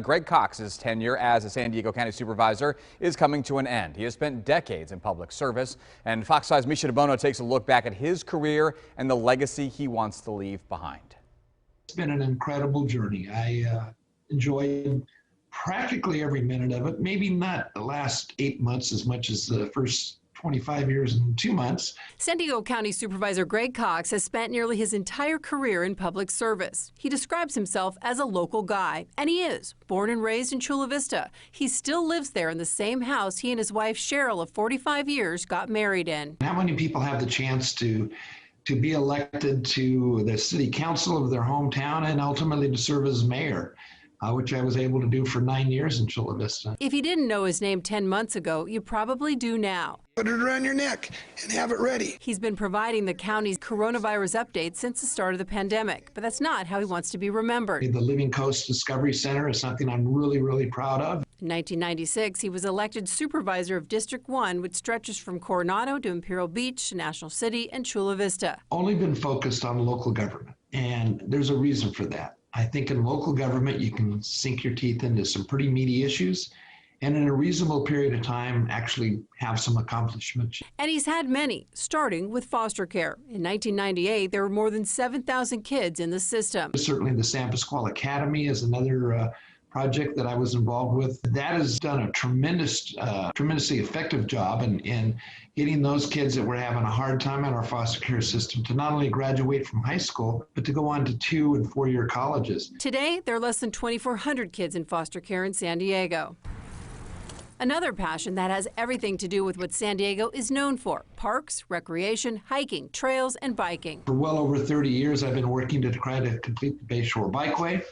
Greg Cox's tenure as a San Diego County Supervisor is coming to an end. He has spent decades in public service, and Fox 5's Misha DeBono takes a look back at his career and the legacy he wants to leave behind. It's been an incredible journey. I enjoyed practically every minute of it, maybe not the last 8 months as much as the first 25 years and 2 months. San Diego County Supervisor Greg Cox has spent nearly his entire career in public service. He describes himself as a local guy, and he is. Born and raised in Chula Vista, he still lives there in the same house he and his wife Cheryl of 45 years got married in. How many people have the chance to be elected to the city council of their hometown and ultimately to serve as mayor? Which I was able to do for 9 years in Chula Vista. If you didn't know his name 10 months ago, you probably do now. Put it around your neck and have it ready. He's been providing the county's coronavirus updates since the start of the pandemic, but that's not how he wants to be remembered. The Living Coast Discovery Center is something I'm really proud of. In 1996, he was elected supervisor of District 1, which stretches from Coronado to Imperial Beach, National City, and Chula Vista. Only been focused on local government, and there's a reason for that. I think in local government, you can sink your teeth into some pretty meaty issues and in a reasonable period of time actually have some accomplishments. And he's had many, starting with foster care. In 1998, there were more than 7,000 kids in the system. Certainly the San Pasqual Academy is another project that I was involved with. That has done a tremendously effective job in getting those kids that were having a hard time in our foster care system to not only graduate from high school, but to go on to 2- and 4-year colleges. Today, there are less than 2,400 kids in foster care in San Diego. Another passion that has everything to do with what San Diego is known for: parks, recreation, hiking, trails, and biking. For well over 30 years, I've been working to try to complete the Bayshore Bikeway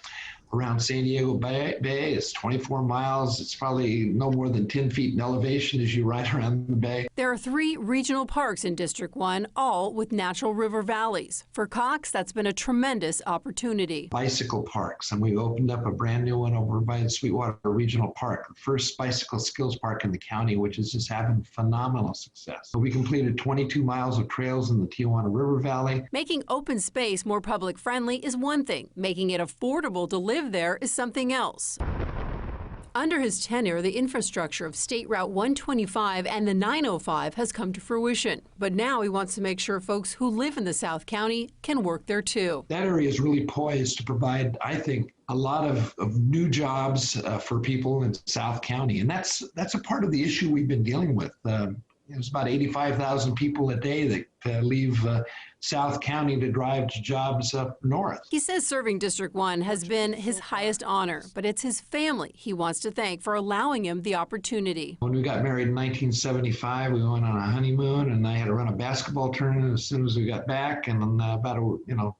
around San Diego Bay. It's 24 miles. It's probably no more than 10 feet in elevation as you ride around the bay. There are 3 regional parks in District 1, all with natural river valleys. For Cox, that's been a tremendous opportunity. Bicycle parks, and we opened up a brand new one over by the Sweetwater Regional Park, the first bicycle skills park in the county, which is just having phenomenal success. So we completed 22 miles of trails in the Tijuana River Valley. Making open space more public friendly is one thing. Making it affordable to live there is something else. Under his tenure, the infrastructure of State Route 125 and the 905 has come to fruition. But now he wants to make sure folks who live in the South County can work there too. That area is really poised to provide, I think, a lot of new jobs for people in South County. And that's a part of the issue we've been dealing with. There's about 85,000 people a day that leave South County to drive to jobs up north. He says serving District 1 has been his highest honor, but it's his family he wants to thank for allowing him the opportunity. When we got married in 1975, we went on a honeymoon, and I had to run a basketball tournament as soon as we got back. And then about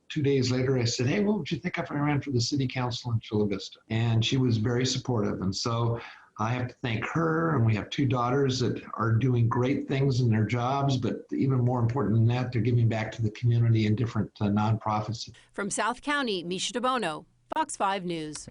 2 days later, I said, "Hey, what would you think if I ran for the city council in Chula Vista?" And she was very supportive. And so I have to thank her, and we have 2 daughters that are doing great things in their jobs, but even more important than that, they're giving back to the community in different nonprofits. From South County, Misha DeBono, Fox 5 News.